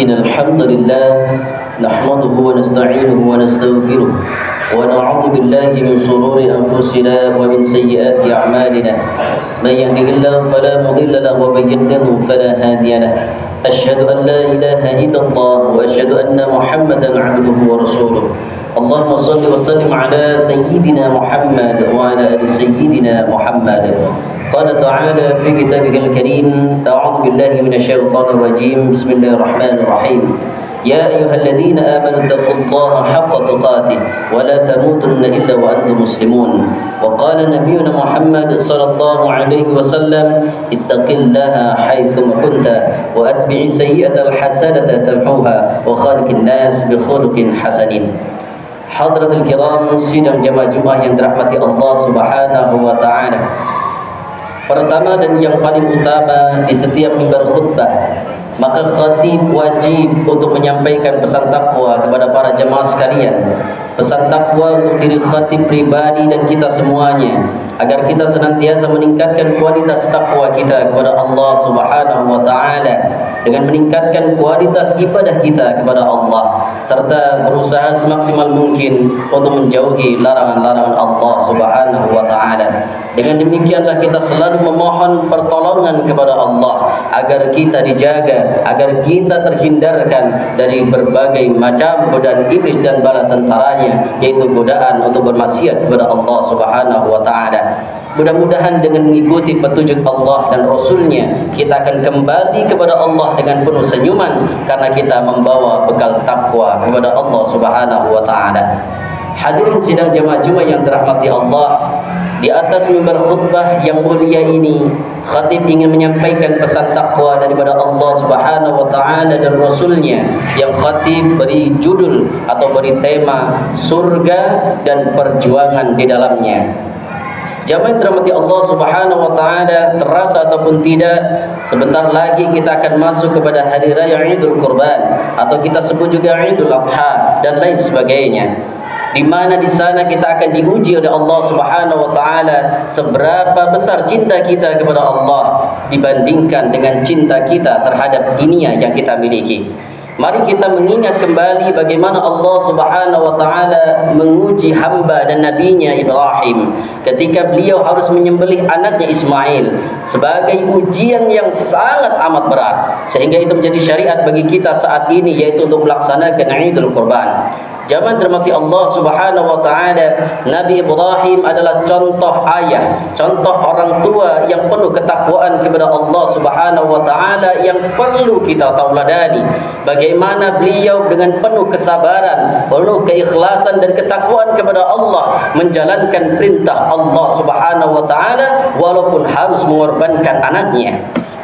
إن الحمد لله نحمده ونستعينه ونستغفره ونعوذ بالله من شرور أنفسنا ومن سيئات أعمالنا من يهده الله فلا مضل له ومن يضلل فلا هادي له أشهد أن لا إله إلا الله وأشهد أن محمدا عبده ورسوله اللهم صل وسلم على سيدنا محمد وعلى آل سيدنا محمد قال تعالى في كتابه الكريم أعوذ بالله من الشيطان الرجيم بسم الله الرحمن الرحيم يا أيها الذين آمنوا اتقوا الله حق تقاته ولا تموتن إلا وأنتم مسلمون وقال نبينا محمد صلى الله عليه وسلم اتق الله حيثما كنت وأتبع السيئة الحسنة تمحوها وخالق الناس بخلق حسن. Hadratul kiram, sidang jamaah Jumat yang dirahmati Allah Subhanahu wa taala. Pertama dan yang paling utama, di setiap mimbar khutbah, maka khatib wajib untuk menyampaikan pesan takwa kepada para jemaah sekalian. Pesan takwa untuk diri khatib pribadi dan kita semuanya, agar kita senantiasa meningkatkan kualitas takwa kita kepada Allah Subhanahu wa taala dengan meningkatkan kualitas ibadah kita kepada Allah, serta berusaha semaksimal mungkin untuk menjauhi larangan-larangan Allah Subhanahu wa taala. Dengan demikianlah kita selalu memohon pertolongan kepada Allah agar kita dijaga, agar kita terhindarkan dari berbagai macam godaan iblis dan bala tentaranya, yaitu godaan untuk bermaksiat kepada Allah Subhanahu wa taala. Mudah-mudahan dengan mengikuti petunjuk Allah dan Rasulnya, kita akan kembali kepada Allah dengan penuh senyuman karena kita membawa bekal takwa kepada Allah Subhanahu wa taala. Hadirin sidang jemaah Jumat yang dirahmati Allah, di atas mimbar khutbah yang mulia ini, khatib ingin menyampaikan pesan takwa daripada Allah Subhanahu wa taala dan Rasulnya, yang khatib beri judul atau beri tema surga dan perjuangan di dalamnya. Jamaah yang dirahmati Allah Subhanahu wa taala, terasa ataupun tidak, sebentar lagi kita akan masuk kepada hari raya Idul Qurban atau kita sebut juga Idul Adha dan lain sebagainya, di mana di sana kita akan diuji oleh Allah Subhanahu wa taala seberapa besar cinta kita kepada Allah dibandingkan dengan cinta kita terhadap dunia yang kita miliki. Mari kita mengingat kembali bagaimana Allah Subhanahu wa taala menguji hamba dan nabinya Ibrahim ketika beliau harus menyembelih anaknya Ismail sebagai ujian yang sangat amat berat, sehingga itu menjadi syariat bagi kita saat ini, yaitu untuk melaksanakan Idul Qurban. Jamaah dirahmati Allah Subhanahu wa taala, Nabi Ibrahim adalah contoh ayah, contoh orang tua yang penuh ketakwaan kepada Allah Subhanahu wa taala yang perlu kita tauladani. Bagaimana beliau dengan penuh kesabaran, penuh keikhlasan dan ketakwaan kepada Allah menjalankan perintah Allah Subhanahu wa taala walaupun harus mengorbankan anaknya.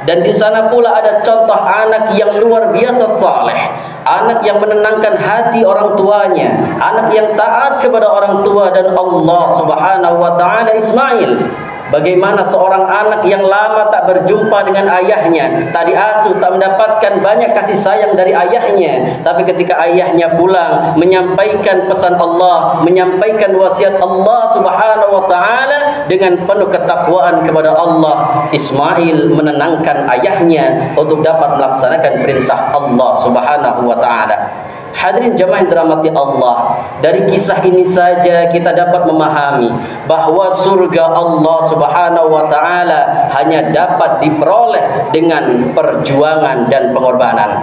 Dan di sana pula ada contoh anak yang luar biasa saleh, anak yang menenangkan hati orang tuanya, anak yang taat kepada orang tua dan Allah Subhanahu wa taala, Ismail. Bagaimana seorang anak yang lama tak berjumpa dengan ayahnya, tak diasuh, tak mendapatkan banyak kasih sayang dari ayahnya, tapi ketika ayahnya pulang menyampaikan pesan Allah, menyampaikan wasiat Allah Subhanahu wa taala dengan penuh ketakwaan kepada Allah, Ismail menenangkan ayahnya untuk dapat melaksanakan perintah Allah Subhanahu wa taala. Hadirin jemaah yang dirahmati Allah, dari kisah ini saja kita dapat memahami bahwa surga Allah Subhanahu wa taala hanya dapat diperoleh dengan perjuangan dan pengorbanan.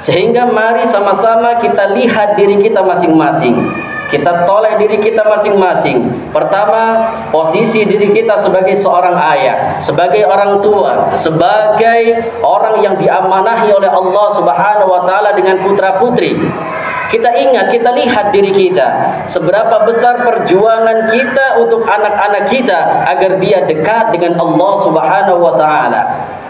Sehingga mari sama-sama kita lihat diri kita masing-masing. Kita toleh diri kita masing-masing. Pertama, posisi diri kita sebagai seorang ayah, sebagai orang tua, sebagai orang yang diamanahi oleh Allah Subhanahu wa taala dengan putra-putri. Kita ingat, kita lihat diri kita, seberapa besar perjuangan kita untuk anak-anak kita agar dia dekat dengan Allah Subhanahu wa taala.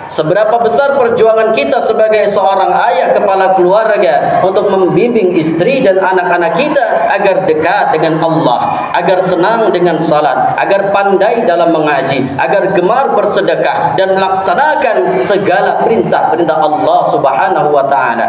Seberapa besar perjuangan kita sebagai seorang ayah kepala keluarga untuk membimbing istri dan anak-anak kita agar dekat dengan Allah, agar senang dengan salat, agar pandai dalam mengaji, agar gemar bersedekah dan melaksanakan segala perintah-perintah Allah Subhanahu wa taala.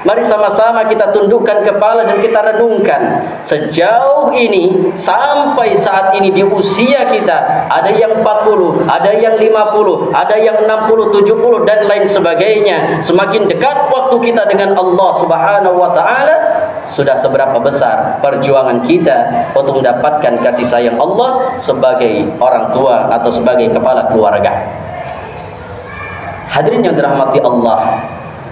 Mari sama-sama kita tundukkan kepala dan kita renungkan. Sejauh ini, sampai saat ini di usia kita, ada yang 40, ada yang 50, ada yang 60, 70 dan lain sebagainya. Semakin dekat waktu kita dengan Allah Subhanahu wa taala, sudah seberapa besar perjuangan kita untuk mendapatkan kasih sayang Allah sebagai orang tua atau sebagai kepala keluarga. Hadirin yang dirahmati Allah.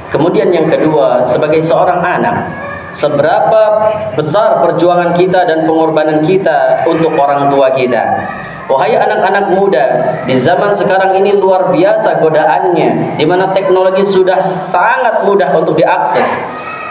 Kemudian yang kedua, sebagai seorang anak, seberapa besar perjuangan kita dan pengorbanan kita untuk orang tua kita. Wahai anak-anak muda, di zaman sekarang ini luar biasa godaannya, di mana teknologi sudah sangat mudah untuk diakses,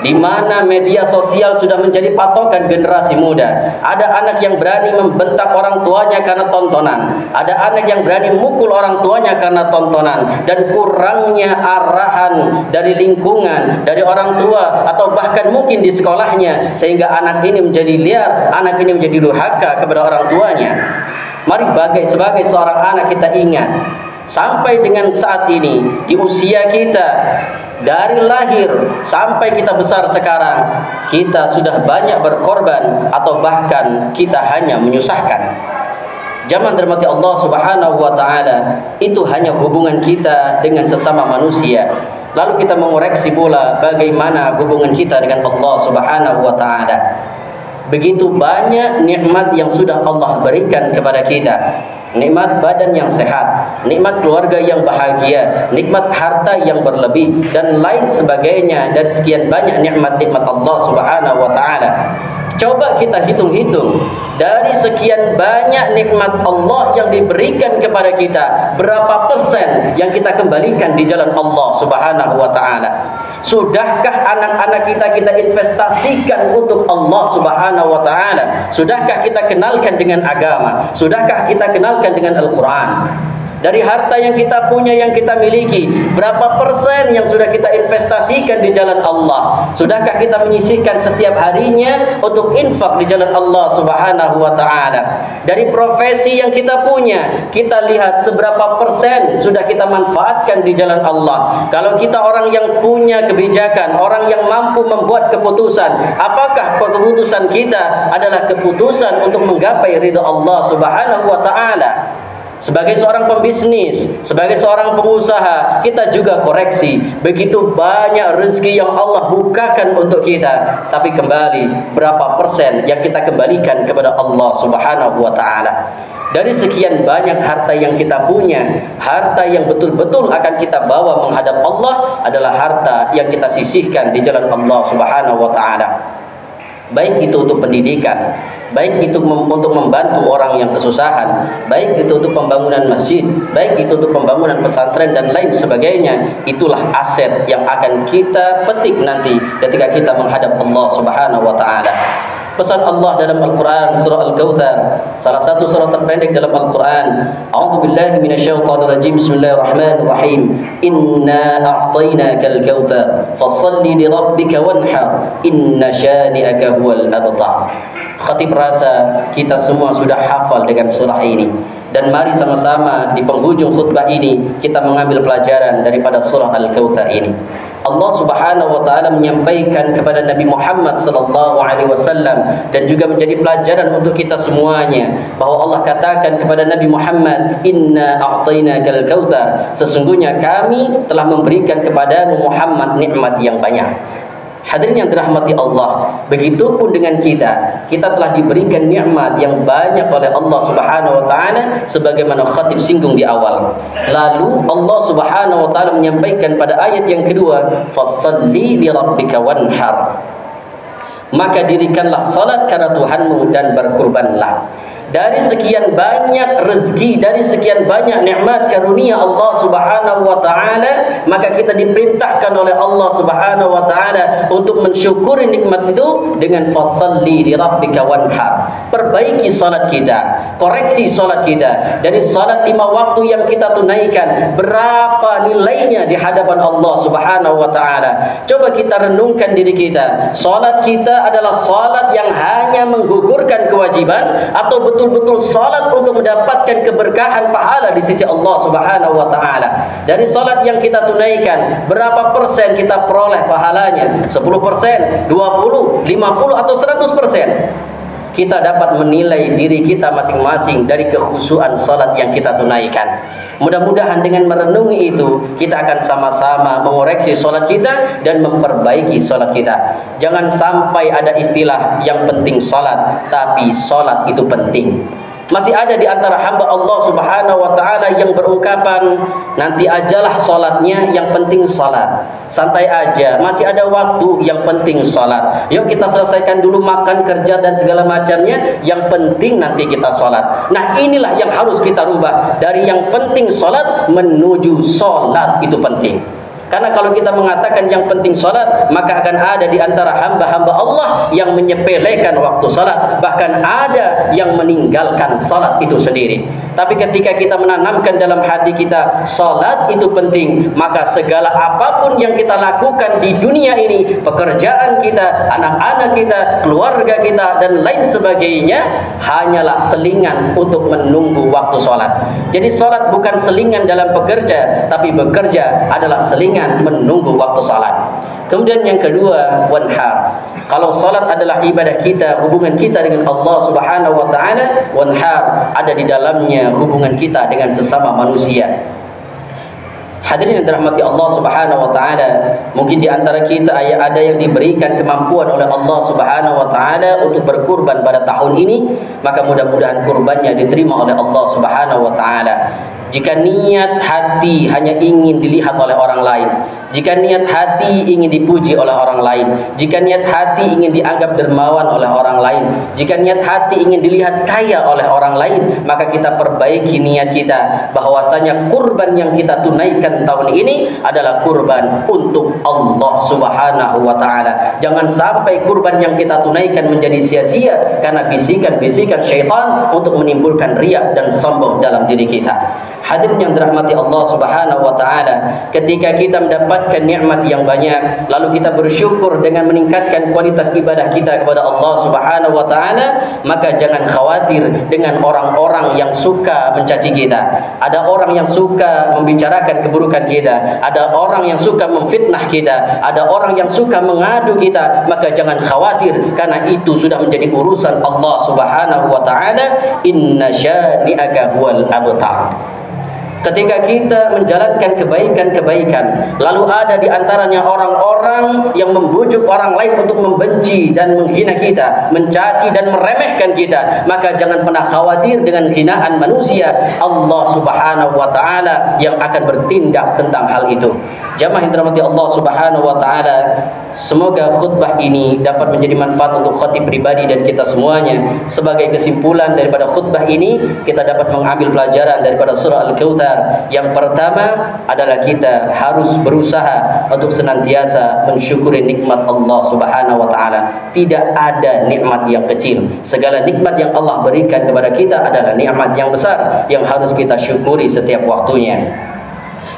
di mana media sosial sudah menjadi patokan generasi muda. Ada anak yang berani membentak orang tuanya karena tontonan, ada anak yang berani mukul orang tuanya karena tontonan, dan kurangnya arahan dari lingkungan, dari orang tua, atau bahkan mungkin di sekolahnya, sehingga anak ini menjadi liar, anak ini menjadi durhaka kepada orang tuanya. Mari sebagai seorang anak kita ingat, sampai dengan saat ini, di usia kita, dari lahir sampai kita besar sekarang, kita sudah banyak berkorban atau bahkan kita hanya menyusahkan. Zaman dirahmati Allah Subhanahu wa taala, itu hanya hubungan kita dengan sesama manusia. Lalu kita mengoreksi pula bagaimana hubungan kita dengan Allah Subhanahu wa taala. Begitu banyak nikmat yang sudah Allah berikan kepada kita. Nikmat badan yang sehat, nikmat keluarga yang bahagia, nikmat harta yang berlebih, dan lain sebagainya dari sekian banyak nikmat-nikmat Allah Subhanahu wa taala. Coba kita hitung-hitung, dari sekian banyak nikmat Allah yang diberikan kepada kita, berapa persen yang kita kembalikan di jalan Allah Subhanahu wa taala? Sudahkah anak-anak kita investasikan untuk Allah Subhanahu wa taala? Sudahkah kita kenalkan dengan agama? Sudahkah kita kenalkan dengan Al-Quran? Dari harta yang kita punya, yang kita miliki, berapa persen yang sudah kita investasikan di jalan Allah? Sudahkah kita menyisihkan setiap harinya untuk infak di jalan Allah Subhanahu wa taala? Dari profesi yang kita punya, kita lihat seberapa persen sudah kita manfaatkan di jalan Allah. Kalau kita orang yang punya kebijakan, orang yang mampu membuat keputusan, apakah keputusan kita adalah keputusan untuk menggapai ridha Allah Subhanahu wa taala? Sebagai seorang pembisnis, sebagai seorang pengusaha, kita juga koreksi. Begitu banyak rezeki yang Allah bukakan untuk kita, tapi kembali berapa persen yang kita kembalikan kepada Allah Subhanahu wa taala? Dari sekian banyak harta yang kita punya, harta yang betul-betul akan kita bawa menghadap Allah adalah harta yang kita sisihkan di jalan Allah Subhanahu wa taala. Baik itu untuk pendidikan, baik itu untuk membantu orang yang kesusahan, baik itu untuk pembangunan masjid, baik itu untuk pembangunan pesantren dan lain sebagainya. Itulah aset yang akan kita petik nanti ketika kita menghadap Allah Subhanahu wa taala. Pesan Allah dalam Al-Quran, surah Al-Kautsar, salah satu surah terpendek dalam Al-Quran. A'udzubillahi minasyaitonirrajim. Bismillahirrahmanirrahim. Inna a'tainakal kautsar, fashalli li rabbika wanhar, inna syani'aka huwal abtar. Khatib rasa kita semua sudah hafal dengan surah ini, dan mari sama-sama di penghujung khutbah ini kita mengambil pelajaran daripada surah Al-Kautsar ini. Allah Subhanahu wa taala menyampaikan kepada Nabi Muhammad sallallahu alaihi wasallam, dan juga menjadi pelajaran untuk kita semuanya, bahwa Allah katakan kepada Nabi Muhammad, "Inna a'tainakal kautsar." Sesungguhnya kami telah memberikan kepadamu Muhammad nikmat yang banyak. Hadirin yang dirahmati Allah, begitupun dengan kita telah diberikan nikmat yang banyak oleh Allah Subhanahu wa taala, sebagaimana khatib singgung di awal. Lalu Allah Subhanahu wa taala menyampaikan pada ayat yang kedua, "Fashalli li rabbika wanhar." Maka dirikanlah salat karena Tuhanmu dan berkurbanlah. Dari sekian banyak rezeki, dari sekian banyak nikmat karunia Allah Subhanahu wa taala, maka kita diperintahkan oleh Allah Subhanahu wa taala untuk mensyukuri nikmat itu dengan fashalli li rabbika wanhar. Perbaiki salat kita, koreksi salat kita. Dari salat 5 waktu yang kita tunaikan, berapa nilainya di hadapan Allah Subhanahu wa taala? Coba kita renungkan diri kita. Salat kita adalah salat yang hanya menggugurkan kewajiban, atau betul-betul salat untuk mendapatkan keberkahan pahala di sisi Allah Subhanahu wa taala. Dari salat yang kita tunaikan, berapa persen kita peroleh pahalanya? 10%, 20, 50 atau 100%? Kita dapat menilai diri kita masing-masing dari kekhusyuan salat yang kita tunaikan. Mudah-mudahan dengan merenungi itu, kita akan sama-sama mengoreksi salat kita dan memperbaiki salat kita. Jangan sampai ada istilah yang penting salat, tapi salat itu penting. Masih ada di antara hamba Allah Subhanahu wa taala yang berungkapan, nanti ajalah salatnya, yang penting salat. Santai aja, masih ada waktu, yang penting salat. Yuk kita selesaikan dulu makan, kerja dan segala macamnya, yang penting nanti kita salat. Nah, inilah yang harus kita rubah, dari yang penting salat menuju salat itu penting. Karena kalau kita mengatakan yang penting salat, maka akan ada di antara hamba-hamba Allah yang menyepelekan waktu salat, bahkan ada yang meninggalkan salat itu sendiri. Tapi ketika kita menanamkan dalam hati kita salat itu penting, maka segala apapun yang kita lakukan di dunia ini, pekerjaan kita, anak-anak kita, keluarga kita dan lain sebagainya, hanyalah selingan untuk menunggu waktu salat. Jadi salat bukan selingan dalam bekerja, tapi bekerja adalah selingan menunggu waktu salat. Kemudian yang kedua, wanhar. Kalau salat adalah ibadah kita, hubungan kita dengan Allah Subhanahu wa taala, wanhar ada di dalamnya hubungan kita dengan sesama manusia. Hadirin yang dirahmati Allah Subhanahu wa taala, mungkin di antara kita ada yang diberikan kemampuan oleh Allah Subhanahu wa taala untuk berkurban pada tahun ini, maka mudah-mudahan kurbannya diterima oleh Allah Subhanahu wa taala. Jika niat hati hanya ingin dilihat oleh orang lain, jika niat hati ingin dipuji oleh orang lain, jika niat hati ingin dianggap dermawan oleh orang lain, jika niat hati ingin dilihat kaya oleh orang lain, maka kita perbaiki niat kita bahwasanya kurban yang kita tunaikan tahun ini adalah kurban untuk Allah Subhanahu wa taala. Jangan sampai kurban yang kita tunaikan menjadi sia-sia karena bisikan-bisikan syaitan untuk menimbulkan riya dan sombong dalam diri kita. Hadirin yang dirahmati Allah Subhanahu wa taala, ketika kita mendapatkan nikmat yang banyak, lalu kita bersyukur dengan meningkatkan kualitas ibadah kita kepada Allah Subhanahu wa taala, maka jangan khawatir dengan orang-orang yang suka mencaci kita. Ada orang yang suka membicarakan keburukan kita, ada orang yang suka memfitnah kita, ada orang yang suka mengadu kita, maka jangan khawatir karena itu sudah menjadi urusan Allah Subhanahu wa taala. Inna syani'aka huwal abtar. Ketika kita menjalankan kebaikan-kebaikan, lalu ada di antaranya orang-orang yang membujuk orang lain untuk membenci dan menghina kita, mencaci dan meremehkan kita, maka jangan pernah khawatir dengan hinaan manusia. Allah Subhanahu wa taala yang akan bertindak tentang hal itu. Jamaah yang dirahmati Allah Subhanahu wa taala, semoga khutbah ini dapat menjadi manfaat untuk khatib pribadi dan kita semuanya. Sebagai kesimpulan daripada khutbah ini, kita dapat mengambil pelajaran daripada surah Al-Kautsar. Yang pertama adalah kita harus berusaha untuk senantiasa mensyukuri nikmat Allah Subhanahu wa taala. Tidak ada nikmat yang kecil. Segala nikmat yang Allah berikan kepada kita adalah nikmat yang besar yang harus kita syukuri setiap waktunya.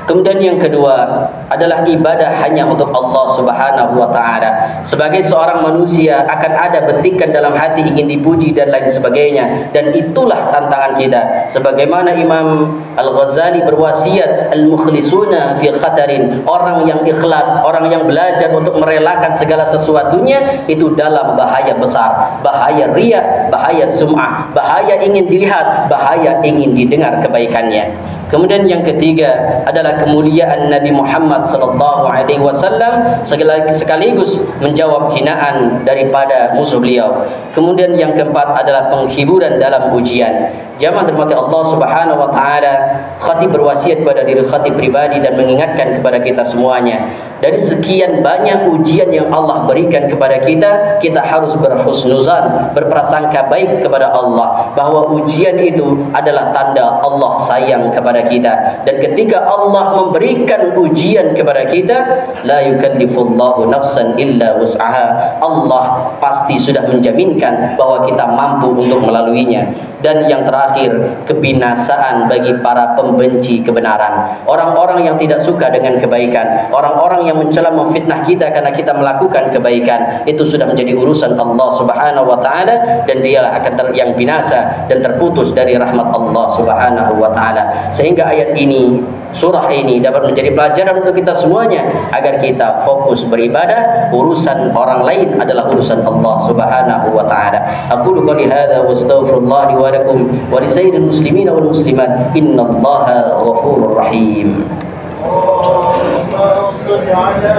Kemudian yang kedua adalah ibadah hanya untuk Allah Subhanahu wa taala. Sebagai seorang manusia akan ada betikan dalam hati ingin dipuji dan lain sebagainya, dan itulah tantangan kita. Sebagaimana Imam Al-Ghazali berwasiat, al-mukhlisuna fi khatarin, orang yang ikhlas, orang yang belajar untuk merelakan segala sesuatunya itu dalam bahaya besar, bahaya riya, bahaya sum'ah, bahaya ingin dilihat, bahaya ingin didengar kebaikannya. Kemudian yang ketiga adalah kemuliaan Nabi Muhammad sallallahu alaihi wasallam sekaligus menjawab hinaan daripada musuh beliau. Kemudian yang keempat adalah penghiburan dalam ujian. Jamaah dirahmati Allah Subhanahu wa taala, khatib berwasiat kepada diri khatib pribadi dan mengingatkan kepada kita semuanya, dari sekian banyak ujian yang Allah berikan kepada kita, kita harus berhusnuzan, berprasangka baik kepada Allah bahwa ujian itu adalah tanda Allah sayang kepada kita. Dan ketika Allah memberikan ujian kepada kita, la yukallifullahu nafsan illa wus'aha, Allah pasti sudah menjaminkan bahwa kita mampu untuk melaluinya. Dan yang terakhir, kebinasaan bagi para pembenci kebenaran. Orang-orang yang tidak suka dengan kebaikan, orang-orang yang mencela memfitnah kita karena kita melakukan kebaikan, itu sudah menjadi urusan Allah Subhanahu wa taala, dan dialah akan yang binasa dan terputus dari rahmat Allah Subhanahu wa taala. Sehingga ayat ini, surah ini dapat menjadi pelajaran untuk kita semuanya agar kita fokus beribadah. Urusan orang lain adalah urusan Allah Subhanahu wa taala. Aqulu qouli hadza wa astaghfirullah li wa lakum wa li sayyidil muslimin wal muslimat. Innallaha ghafurur rahim. اللهم صل على